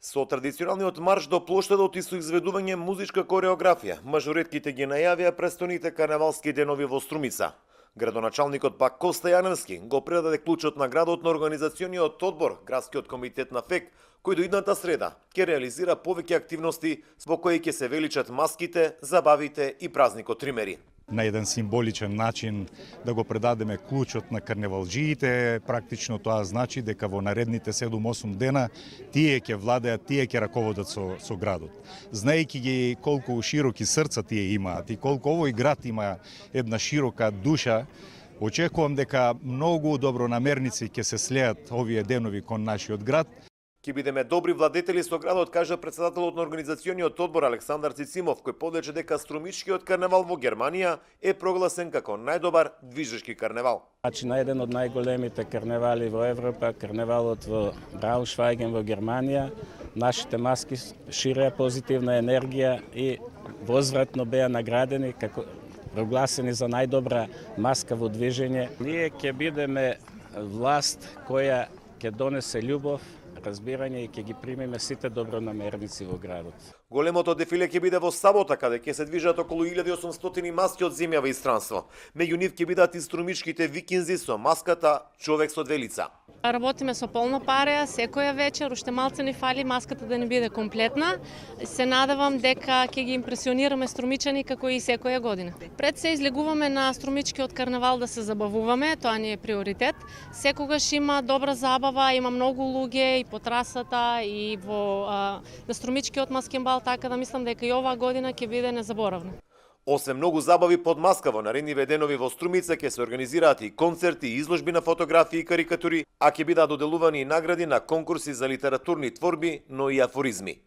Со традиционалниот марш до плоштадот и со изведување музичка кореографија, мажоретките ги најавија престојните карнавалски денови во Струмица. Градоначалникот пак Коста Јаневски го предаде клучот на градот на организациониот одбор, градскиот комитет на ФЕК, кој до идната среда ќе реализира повеќе активности во кои ќе се величат маските, забавите и празникот Тримери. На еден символичен начин да го предадеме клучот на карневалџиите. Практично тоа значи дека во наредните 7-8 дена тие ќе владеат, тие ќе раководат со градот. Знаејќи ги колку широки срца тие имаат и колку овој град има една широка душа, очекувам дека многу добронамерници ќе се слеат овие денови кон нашиот град. Ќе бидеме добри владетели со градот, кажа председателот на организациониот одбор Александар Цицимов, кој подлече дека Струмичкиот карневал во Германија е прогласен како најдобар движешки карневал. Значи на еден од најголемите карневали во Европа, карневалот во Брауншвајген во Германија, нашите маски ширеа позитивна енергија и возвратно беа наградени како прогласени за најдобра маска во движење. Ние ќе бидеме власт која ќе донесе љубов, разбирање и ќе ги примеме сите добронамерници во градот. Големото дефиле ќе биде во сабота, каде ќе се движат околу 1800 маски од земја и странство. Меѓу нив ќе бидат и струмичките викинзи со маската Човек со две лица. Работиме со полно пареа, секоја вечер, уште малце ни фали маската да не биде комплетна. Се надевам дека ќе ги импресионираме струмичани како и секоја година. Пред се излегуваме на Струмичкиот карнавал да се забавуваме, тоа ни е приоритет. Секогаш има добра забава, има многу луѓе и по трасата и на Струмичкиот маскенбал, така да мислам дека и оваа година ќе биде незаборавна. Освен многу забави под маска во наредниве денови во Струмица ќе се организираат и концерти, изложби на фотографии и карикатури, а ќе бидат доделувани и награди на конкурси за литературни творби, но и афоризми.